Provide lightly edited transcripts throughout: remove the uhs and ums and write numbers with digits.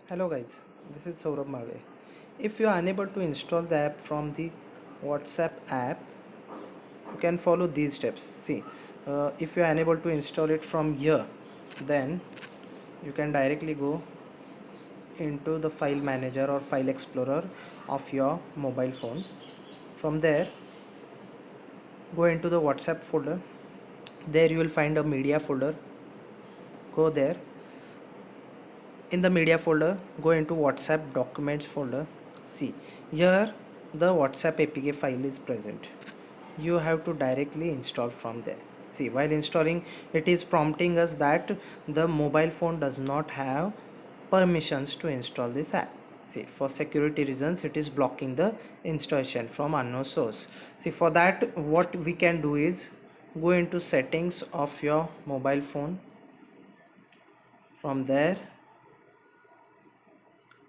Hello guys, this is Saurabh Malve. If you are unable to install the app from the WhatsApp app, you can follow these steps. See, if you are unable to install it from here, then you can directly go into the file manager or file explorer of your mobile phone. From there, go into the WhatsApp folder. There you will find a media folder. Go there. In the media folder, go into WhatsApp documents folder. See, here the WhatsApp APK file is present. You have to directly install from there. See, while installing, it is prompting us that the mobile phone does not have permissions to install this app. See, for security reasons, it is blocking the installation from unknown source. See, for that, what we can do is go into settings of your mobile phone. From there,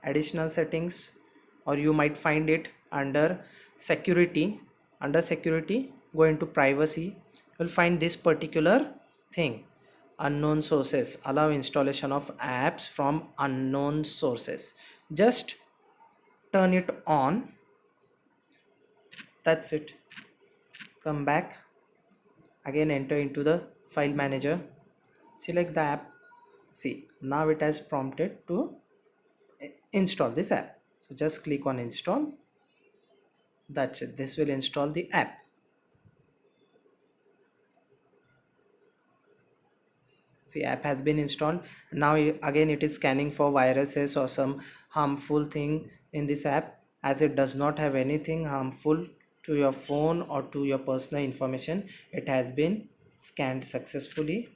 additional settings, or you might find it under security. Under security, go into privacy. You'll find this particular thing, unknown sources. Allow installation of apps from unknown sources. Just turn it on. That's it. Come back again, enter into the file manager, select the app. See, now it has prompted to install this app. So just click on install. That's it. This will install the app. See, app has been installed. Now again it is scanning for viruses or some harmful thing in this app. As it does not have anything harmful to your phone or to your personal information, it has been scanned successfully.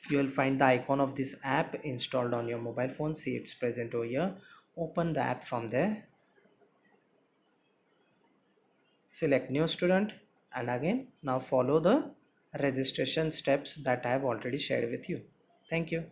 You will find the icon of this app installed on your mobile phone. See, it's present over here. Open the app from there. Select new student, and again now follow the registration steps that I have already shared with you. Thank you.